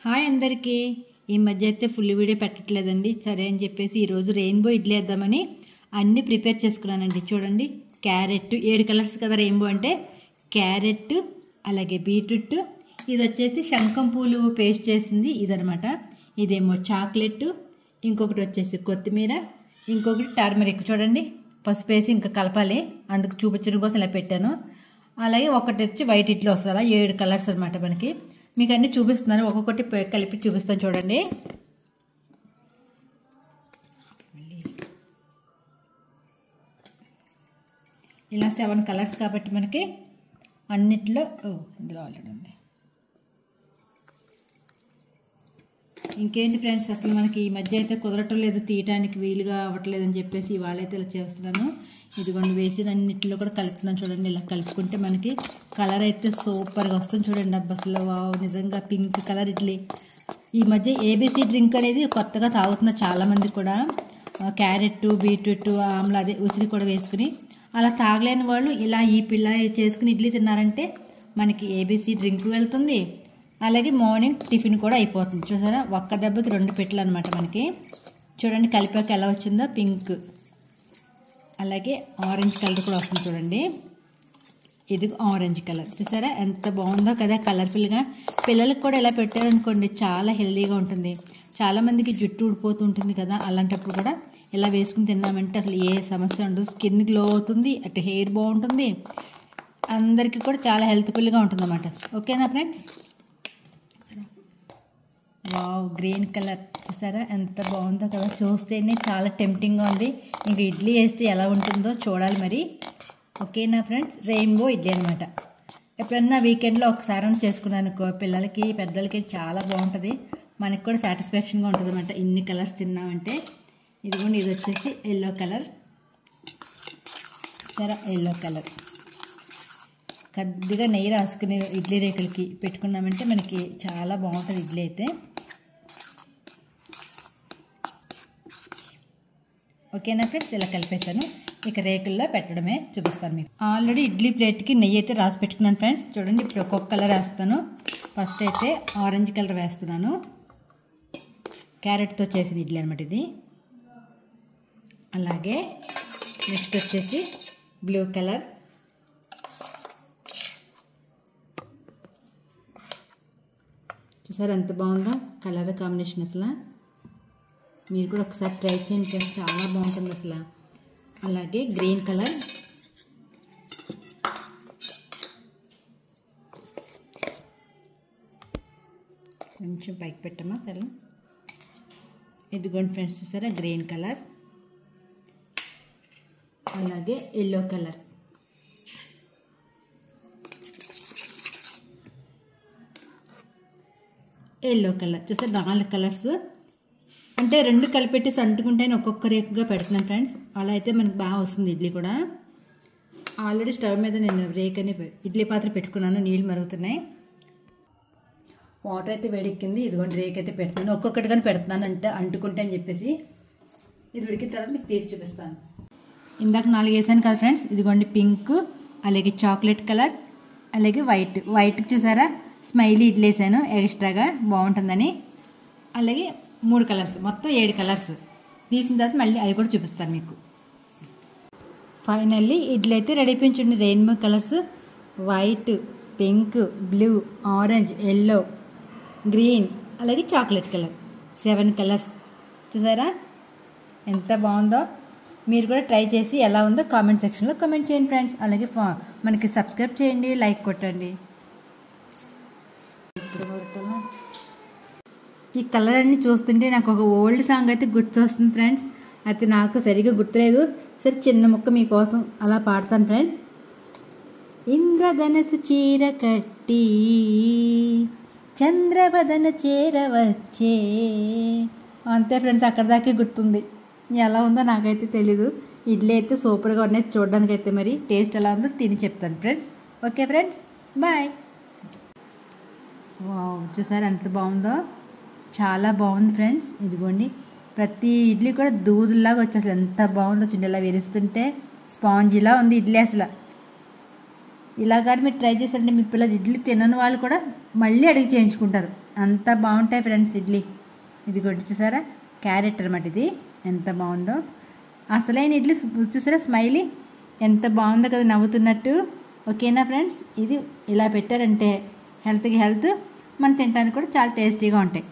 Hi అందరికీ. ఈ మధ్య అయితే ఫుల్ వీడియో పెట్టట్లేదండి. సరే అని చెప్పేసి ఈరోజు రెయిన్బో ఇడ్లీ వేద్దామని అన్నీ ప్రిపేర్ చేసుకున్నానండి. చూడండి, క్యారెట్ 7 కలర్స్ కదా రెయిన్బో అంటే. క్యారెట్, అలాగే బీట్రూట్, ఇది వచ్చేసి శంఖం పూలు పేస్ట్ చేసింది ఇదనమాట. ఇదేమో చాక్లెట్, ఇంకొకటి వచ్చేసి కొత్తిమీర, ఇంకొకటి టర్మరిక్. చూడండి, పసుపు వేసి ఇంకా కలపాలి, అందుకు చూపించడం కోసం ఇలా పెట్టాను. అలాగే ఒకటి వచ్చి వైట్ ఇడ్లీ వస్తుంది. అలా 7 కలర్స్ అనమాట మనకి. మీకు అన్నీ చూపిస్తున్నాను, ఒక్కొక్కటి కలిపి చూపిస్తాను చూడండి. ఇలా 7 కలర్స్ కాబట్టి మనకి అన్నిట్లో ఇందులో ఆల్రెడీ ఉంది. ఇంకేంటి ఫ్రెండ్స్, అసలు మనకి ఈ మధ్య అయితే కుదరటం లేదు, తీయటానికి వీలుగా అవ్వట్లేదు అని చెప్పేసి ఇవాళైతే ఇలా చేస్తున్నాను. ఇదిగోండి, వేసి అన్నింటిలో కూడా కలుపుతున్నాను చూడండి. ఇలా కలుపుకుంటే మనకి కలర్ అయితే సూపర్గా వస్తుంది చూడండి. అబ్బా అసలు వావ్, నిజంగా పింక్ కలర్ ఇడ్లీ. ఈ మధ్య ఏబీసీ డ్రింక్ అనేది కొత్తగా తాగుతున్నారు చాలామంది కూడా. క్యారెట్, బీట్రూట్, ఆమ్లా అదే ఉసిరి కూడా వేసుకుని. అలా తాగలేని వాళ్ళు ఇలా ఈ పిల్ల చేసుకుని ఇడ్లీ తిన్నారంటే మనకి ఏబీసీ డ్రింక్ వెళ్తుంది, అలాగే మార్నింగ్ టిఫిన్ కూడా అయిపోతుంది. చూసారా, ఒక్క దెబ్బకి 2 పెట్టలు అనమాట మనకి. చూడండి కలిపాక ఎలా వచ్చిందో, పింక్ అలాగే ఆరెంజ్ కలర్ కూడా వస్తుంది చూడండి. ఇది ఆరెంజ్ కలర్, చూసారా ఎంత బాగుందో కదా కలర్ఫుల్గా. పిల్లలకు కూడా ఇలా పెట్టారనుకోండి చాలా హెల్దీగా ఉంటుంది. చాలామందికి జుట్టు ఊడిపోతూ ఉంటుంది కదా, అలాంటప్పుడు కూడా ఇలా వేసుకుని తిన్నామంటే అసలు ఏ సమస్య ఉండదు. స్కిన్ గ్లో అవుతుంది, అటు హెయిర్ బాగుంటుంది, అందరికీ కూడా చాలా హెల్త్ఫుల్గా ఉంటుంది అన్నమాట. ఓకేనా ఫ్రెండ్స్? వావ్, గ్రీన్ కలర్ చూసారా ఎంత బాగుందో కదా, చూస్తేనే చాలా టెంప్టింగ్గా ఉంది. ఇంకా ఇడ్లీ వేస్తే ఎలా ఉంటుందో చూడాలి మరి. ఓకేనా ఫ్రెండ్స్, రెయిన్బో ఇడ్లీ అనమాట. ఎప్పుడన్నా వీకెండ్లో ఒకసారి చేసుకున్నాను పిల్లలకి పెద్దలకి చాలా బాగుంటుంది, మనకి కూడా సాటిస్ఫాక్షన్గా ఉంటుంది అనమాట. ఇన్ని కలర్స్ తిన్నామంటే. ఇదిగోండి, ఇది వచ్చేసి ఎల్లో కలర్. సరే, ఎల్లో కలర్ కొద్దిగా నెయ్యి రాసుకుని ఇడ్లీ రేకులకి పెట్టుకున్నామంటే మనకి చాలా బాగుంటుంది ఇడ్లీ అయితే. ఓకేనా ఫ్రెండ్స్, ఇలా కలిపేసాను. ఇక రేకుల్లో పెట్టడమే చూపిస్తాను మీకు. ఆల్రెడీ ఇడ్లీ ప్లేట్కి నెయ్యి అయితే రాసి పెట్టుకున్నాను ఫ్రెండ్స్. చూడండి, ఇప్పుడు ఒక్కొక్క కలర్ వేస్తాను. ఫస్ట్ అయితే ఆరెంజ్ కలర్ వేస్తున్నాను, క్యారెట్తో చేసిన ఇడ్లీ అనమాట ఇది. అలాగే నెక్స్ట్ వచ్చేసి బ్లూ కలర్, చూసారు ఎంత బాగుందో కలర్ కాంబినేషన్. అసలు మీరు కూడా ఒకసారి ట్రై చేయండి ఫ్రెండ్స్, చాలా బాగుంటుంది అసలు. అలాగే గ్రీన్ కలర్, కొంచెం పైకి పెట్టమ్మా చాలా. ఇదిగోండి ఫ్రెండ్స్, చూసారా గ్రీన్ కలర్. అలాగే ఎల్లో కలర్, ఎల్లో కలర్. చూసారు 4 కలర్స్ అంటే 2 కలిపెట్టేసి అంటుకుంటే ఒక్కొక్క రేకుగా పెడుతున్నాను ఫ్రెండ్స్. అలా అయితే మనకి బాగా వస్తుంది ఇడ్లీ కూడా. ఆల్రెడీ స్టవ్ మీద నేను రేక్ అని ఇడ్లీ పాత్ర పెట్టుకున్నాను, నీళ్ళు మరుగుతున్నాయి, వాటర్ అయితే వేడెక్కింది. ఇదిగోండి రేక్ అయితే పెడుతున్నాను, ఒక్కొక్కటిగానే పెడుతున్నాను అంటే అంటుకుంటే అని చెప్పేసి. ఇది ఉడికిన తర్వాత మీకు తీసి చూపిస్తాను. ఇందాక 4 వేసాను కదా ఫ్రెండ్స్. ఇదిగోండి పింక్, అలాగే చాక్లెట్ కలర్, అలాగే వైట్ చూసారా స్మైలీ ఇడ్లీ వేసాను ఎక్స్ట్రాగా బాగుంటుందని. అలాగే 3 కలర్స్, మొత్తం 7 కలర్స్ తీసిన తర్వాత మళ్ళీ అవి కూడా చూపిస్తాను మీకు. ఫైనల్లీ ఇడ్లీ అయితే రెడీ అయిపోయించండి. Rainbow colours, white, pink, blue, orange, yellow, green, అలాగే చాక్లెట్ కలర్, 7 కలర్స్. చూసారా ఎంత బాగుందో. మీరు కూడా ట్రై చేసి ఎలా ఉందో కామెంట్ సెక్షన్లో కామెంట్ చేయండి ఫ్రెండ్స్. అలాగే మనకి సబ్స్క్రైబ్ చేయండి, లైక్ కొట్టండి. ఈ కలర్ అన్ని చూస్తుంటే నాకు ఒక ఓల్డ్ సాంగ్ అయితే గుర్తొస్తుంది ఫ్రెండ్స్. అయితే నాకు సరిగ్గా గుర్తులేదు, సరే చిన్న ముక్క మీకోసం అలా పాడతాను ఫ్రెండ్స్. ఇంద్రధనసు చీర కట్టి చంద్రవదన చేరవచ్చే. అంతే ఫ్రెండ్స్, అక్కడ దాకే గుర్తుంది. ఎలా ఉందో నాకైతే తెలీదు. ఇడ్లీ అయితే సూపర్గా ఉన్నాయి చూడడానికి అయితే. మరి టేస్ట్ ఎలా ఉందో తిని చెప్తాను friends. Okay friends, bye. Wow, చూసారు ఎంత బాగుందో, చాలా బాగుంది ఫ్రెండ్స్. ఇదిగోండి ప్రతి ఇడ్లీ కూడా దూదులాగా వచ్చేసి ఎంత బాగుందో చూడండి. ఇలా విరుస్తుంటే స్పాంజిలా ఉంది ఇడ్లీ అసలు. ఇలా కానీ మీరు ట్రై చేశారంటే మీ పిల్లలు ఇడ్లీ తినని వాళ్ళు కూడా మళ్ళీ అడిగి చేయించుకుంటారు. అంత బాగుంటాయి ఫ్రెండ్స్ ఇడ్లీ. ఇది కూడా చూసారా క్యారెట్ అనమాట, ఇది ఎంత బాగుందో. అసలైన ఇడ్లీ చూసారా స్మైలీ ఎంత బాగుందో కదా, నవ్వుతున్నట్టు. ఓకేనా ఫ్రెండ్స్, ఇది ఇలా పెట్టారంటే హెల్త్కి హెల్త్, మనం తినడానికి కూడా చాలా టేస్టీగా ఉంటాయి.